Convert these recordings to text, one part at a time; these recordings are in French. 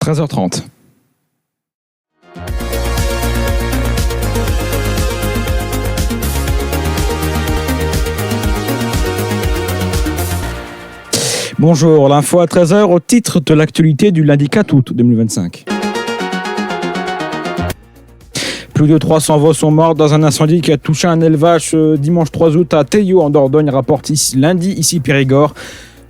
13h30. Bonjour, l'info à 13h au titre de l'actualité du lundi 4 août 2025. Plus de 300 veaux sont morts dans un incendie qui a touché un élevage dimanche 3 août à Teillot en Dordogne, rapporte lundi ici Périgord.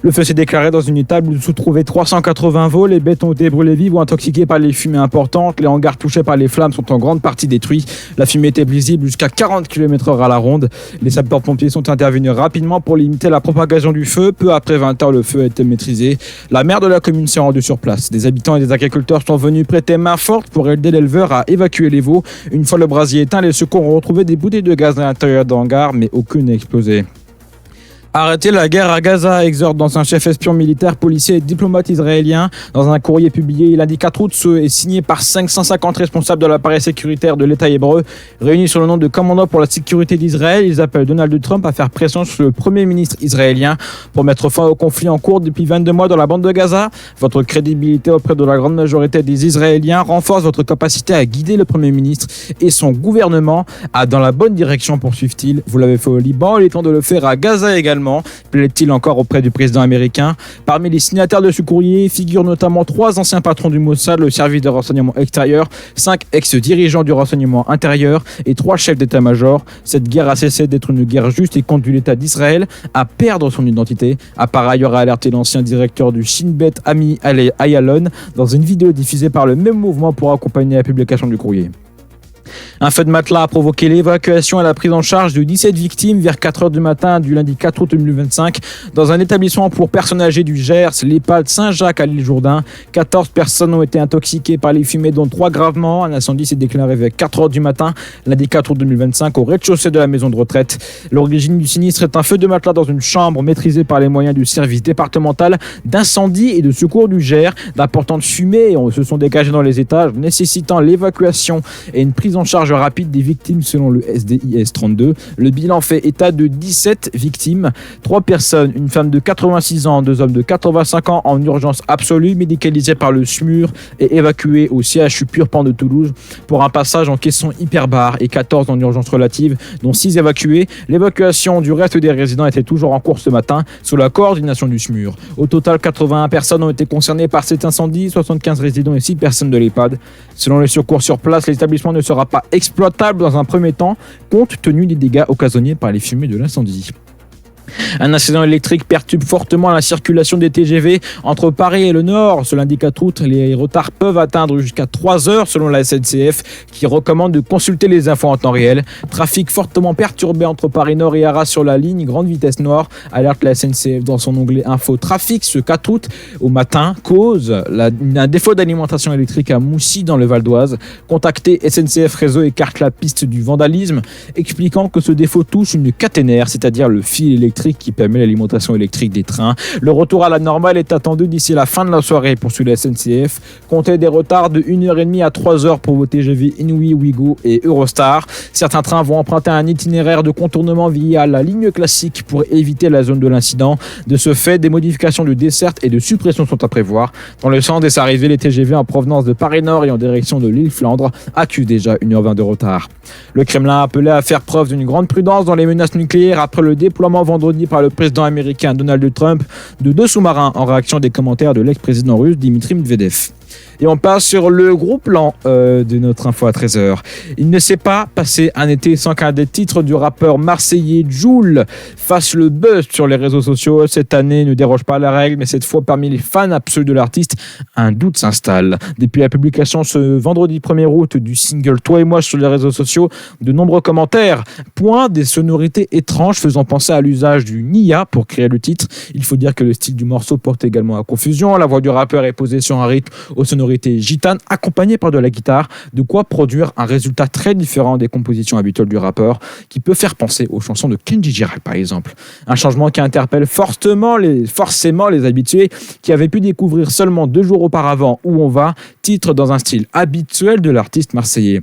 Le feu s'est déclaré dans une étable où se trouvaient 380 veaux. Les bêtes ont été brûlées vives ou intoxiquées par les fumées importantes. Les hangars touchés par les flammes sont en grande partie détruits. La fumée était visible jusqu'à 40 km/h à la ronde. Les sapeurs-pompiers sont intervenus rapidement pour limiter la propagation du feu. Peu après 20 heures, le feu a été maîtrisé. La maire de la commune s'est rendue sur place. Des habitants et des agriculteurs sont venus prêter main forte pour aider l'éleveur à évacuer les veaux. Une fois le brasier éteint, les secours ont retrouvé des bouteilles de gaz à l'intérieur de hangars, mais aucune n'a explosé. Arrêtez la guerre à Gaza, exhorte dans un chef espion militaire, policier et diplomate israélien. Dans un courrier publié lundi 4 août, ce est signé par 550 responsables de l'appareil sécuritaire de l'État hébreu, réunis sous le nom de commandant pour la sécurité d'Israël. Ils appellent Donald Trump à faire pression sur le Premier ministre israélien pour mettre fin au conflit en cours depuis 22 mois dans la bande de Gaza. Votre crédibilité auprès de la grande majorité des Israéliens renforce votre capacité à guider le Premier ministre et son gouvernement dans la bonne direction, poursuivent-ils. Vous l'avez fait au Liban, il est temps de le faire à Gaza également, plaide-t-il encore auprès du président américain. Parmi les signataires de ce courrier figurent notamment 3 anciens patrons du Mossad, le service de renseignement extérieur, 5 ex-dirigeants du renseignement intérieur et 3 chefs d'état-major. Cette guerre a cessé d'être une guerre juste et conduit l'État d'Israël à perdre son identité, a par ailleurs alerté l'ancien directeur du Shin Bet, Ami Ayalon, dans une vidéo diffusée par le même mouvement pour accompagner la publication du courrier. Un feu de matelas a provoqué l'évacuation et la prise en charge de 17 victimes vers 4h du matin du lundi 4 août 2025 dans un établissement pour personnes âgées du Gers, l'EHPAD Saint-Jacques à l'île Jourdain. 14 personnes ont été intoxiquées par les fumées, dont 3 gravement. Un incendie s'est déclaré vers 4h du matin lundi 4 août 2025 au rez-de-chaussée de la maison de retraite. L'origine du sinistre est un feu de matelas dans une chambre maîtrisée par les moyens du service départemental d'incendie et de secours du Gers. D'importantes fumées se sont dégagées dans les étages, nécessitant l'évacuation et une prise en charge rapide des victimes selon le SDIS 32. Le bilan fait état de 17 victimes, 3 personnes, une femme de 86 ans, 2 hommes de 85 ans en urgence absolue, médicalisés par le SMUR et évacués au CHU Purpan de Toulouse pour un passage en caisson hyperbare et 14 en urgence relative, dont 6 évacués. L'évacuation du reste des résidents était toujours en cours ce matin sous la coordination du SMUR. Au total, 81 personnes ont été concernées par cet incendie, 75 résidents et 6 personnes de l'EHPAD. Selon les secours sur place, l'établissement ne sera pas exploitable dans un premier temps, compte tenu des dégâts occasionnés par les fumées de l'incendie. Un accident électrique perturbe fortement la circulation des TGV entre Paris et le Nord. Ce lundi 4 août, les retards peuvent atteindre jusqu'à 3 heures selon la SNCF qui recommande de consulter les infos en temps réel. Trafic fortement perturbé entre Paris Nord et Arras sur la ligne grande vitesse nord, alerte la SNCF dans son onglet Info Trafic ce 4 août au matin. Cause un défaut d'alimentation électrique à Moussy dans le Val d'Oise. Contacté, SNCF Réseau écarte la piste du vandalisme, expliquant que ce défaut touche une caténaire, c'est-à-dire le fil électrique qui permet l'alimentation électrique des trains. Le retour à la normale est attendu d'ici la fin de la soirée, poursuit la SNCF. Comptez des retards de 1h30 à 3h pour vos TGV Inouï, Ouigo et Eurostar. Certains trains vont emprunter un itinéraire de contournement via la ligne classique pour éviter la zone de l'incident. De ce fait, des modifications de desserte et de suppression sont à prévoir. Dans le sens des arrivées, les TGV en provenance de Paris-Nord et en direction de l'île Flandre accusent déjà 1h20 de retard. Le Kremlin a appelé à faire preuve d'une grande prudence dans les menaces nucléaires après le déploiement vendredi par le président américain Donald Trump de 2 sous-marins en réaction des commentaires de l'ex-président russe Dimitri Medvedev. Et on passe sur le gros plan de notre info à 13h. Il ne s'est pas passé un été sans qu'un des titres du rappeur marseillais Jul fasse le buzz sur les réseaux sociaux. Cette année ne déroge pas à la règle, mais cette fois parmi les fans absolus de l'artiste, un doute s'installe. Depuis la publication ce vendredi 1er août du single Toi et moi sur les réseaux sociaux, de nombreux commentaires pointent des sonorités étranges faisant penser à l'usage du Nia pour créer le titre. Il faut dire que le style du morceau porte également à confusion. La voix du rappeur est posée sur un rythme aux sonorités gitanes accompagnées par de la guitare, de quoi produire un résultat très différent des compositions habituelles du rappeur qui peut faire penser aux chansons de Kenji Girac par exemple. Un changement qui interpelle forcément les habitués qui avaient pu découvrir seulement 2 jours auparavant Où on va, titre dans un style habituel de l'artiste marseillais.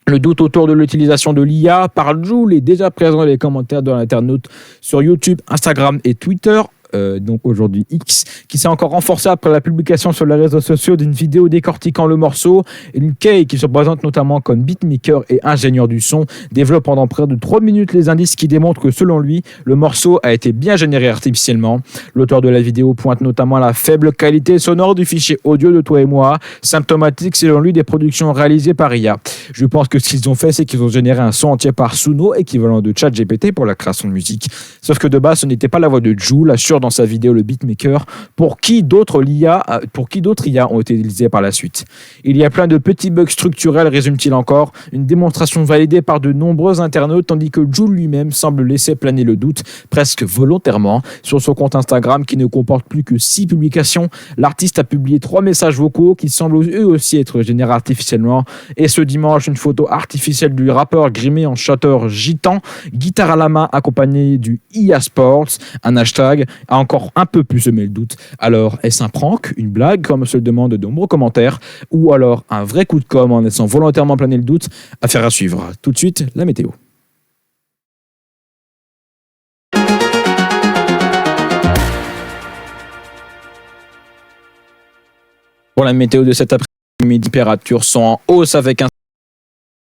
Le doute autour de l'utilisation de l'IA par Jul est déjà présent dans les commentaires de l'internaute sur YouTube, Instagram et Twitter. donc aujourd'hui X, qui s'est encore renforcé après la publication sur les réseaux sociaux d'une vidéo décortiquant le morceau. Et Kay, qui se présente notamment comme beatmaker et ingénieur du son, développe pendant près de 3 minutes les indices qui démontrent que selon lui, le morceau a été bien généré artificiellement. L'auteur de la vidéo pointe notamment la faible qualité sonore du fichier audio de Toi et Moi, symptomatique selon lui des productions réalisées par IA. Je pense que ce qu'ils ont fait, c'est qu'ils ont généré un son entier par Suno, équivalent de ChatGPT pour la création de musique. Sauf que de base, ce n'était pas la voix de Jul, assure dans sa vidéo le beatmaker, pour qui d'autres IA ont été utilisés par la suite. Il y a plein de petits bugs structurels, résume-t-il encore, une démonstration validée par de nombreux internautes, tandis que Jul lui-même semble laisser planer le doute, presque volontairement. Sur son compte Instagram, qui ne comporte plus que 6 publications, l'artiste a publié 3 messages vocaux qui semblent eux aussi être générés artificiellement. Et ce dimanche, une photo artificielle du rappeur grimé en chanteur gitan, guitare à la main accompagné du IA Sports, un hashtag, a encore un peu plus semé le doute. Alors, est-ce un prank, une blague, comme se le demandent de nombreux commentaires, ou alors un vrai coup de com' en laissant volontairement planer le doute? Affaire à suivre. Tout de suite, la météo. Pour la météo de cet après-midi, les températures sont en hausse avec un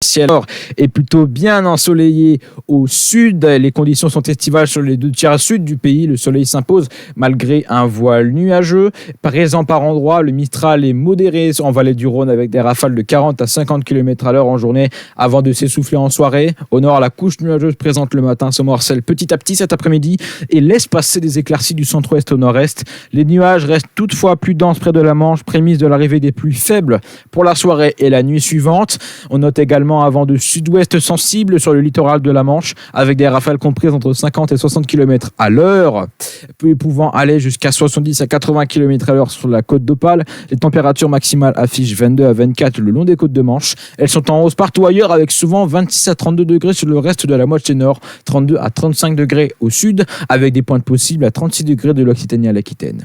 ciel est plutôt bien ensoleillé au sud. Les conditions sont estivales sur les 2 tiers sud du pays. Le soleil s'impose malgré un voile nuageux. Présent par endroits, le Mistral est modéré en vallée du Rhône avec des rafales de 40 à 50 km/h en journée avant de s'essouffler en soirée. Au nord, la couche nuageuse présente le matin se morcelle petit à petit cet après-midi et laisse passer des éclaircies du centre-ouest au nord-est. Les nuages restent toutefois plus denses près de la Manche, prémisse de l'arrivée des pluies faibles pour la soirée et la nuit suivante. On note également un vent de sud-ouest sensible sur le littoral de la Manche, avec des rafales comprises entre 50 et 60 km à l'heure, pouvant aller jusqu'à 70 à 80 km à l'heure sur la côte d'Opale. Les températures maximales affichent 22 à 24 le long des côtes de Manche. Elles sont en hausse partout ailleurs, avec souvent 26 à 32 degrés sur le reste de la moitié nord, 32 à 35 degrés au sud, avec des pointes possibles à 36 degrés de l'Occitanie à l'Aquitaine.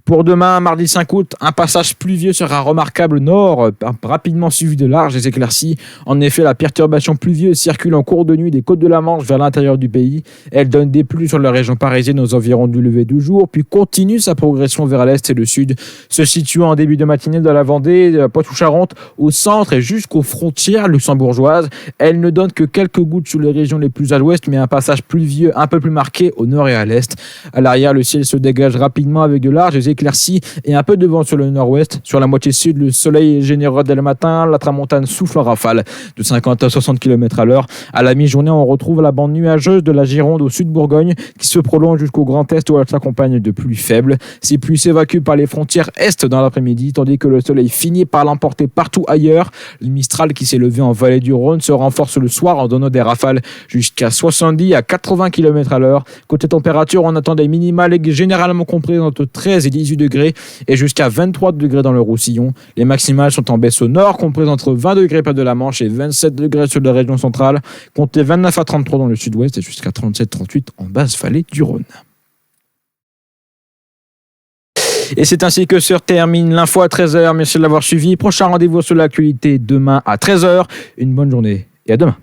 Pour demain, mardi 5 août, un passage pluvieux sera remarquable nord, rapidement suivi de larges éclaircies. En effet, la perturbation pluvieuse circule en cours de nuit des côtes de la Manche vers l'intérieur du pays. Elle donne des pluies sur la région parisienne aux environs du lever du jour, puis continue sa progression vers l'est et le sud, se situant en début de matinée dans la Vendée, de la Poitou-Charentes, au centre et jusqu'aux frontières luxembourgeoises. Elle ne donne que quelques gouttes sur les régions les plus à l'ouest, mais un passage pluvieux un peu plus marqué au nord et à l'est. À l'arrière, le ciel se dégage rapidement avec de larges éclaircies et un peu de vent sur le nord-ouest. Sur la moitié sud, le soleil est généreux dès le matin. La tramontane souffle en rafale de 50 à 60 km à l'heure. À la mi-journée, on retrouve la bande nuageuse de la Gironde au sud Bourgogne qui se prolonge jusqu'au Grand Est où elle s'accompagne de pluies faibles. Ces pluies s'évacuent par les frontières est dans l'après-midi, tandis que le soleil finit par l'emporter partout ailleurs. Le Mistral qui s'est levé en vallée du Rhône se renforce le soir en donnant des rafales jusqu'à 70 à 80 km à l'heure. Côté température, on attend des minimales généralement comprises entre 13 et 18 degrés et jusqu'à 23 degrés dans le Roussillon. Les maximales sont en baisse au nord, comprises entre 20 degrés près de la Manche et 27 degrés sur la région centrale. Comptez 29 à 33 dans le sud-ouest et jusqu'à 37-38 en basse vallée du Rhône. Et c'est ainsi que se termine l'info à 13h. Merci de l'avoir suivi. Prochain rendez-vous sur l'actualité demain à 13h. Une bonne journée et à demain.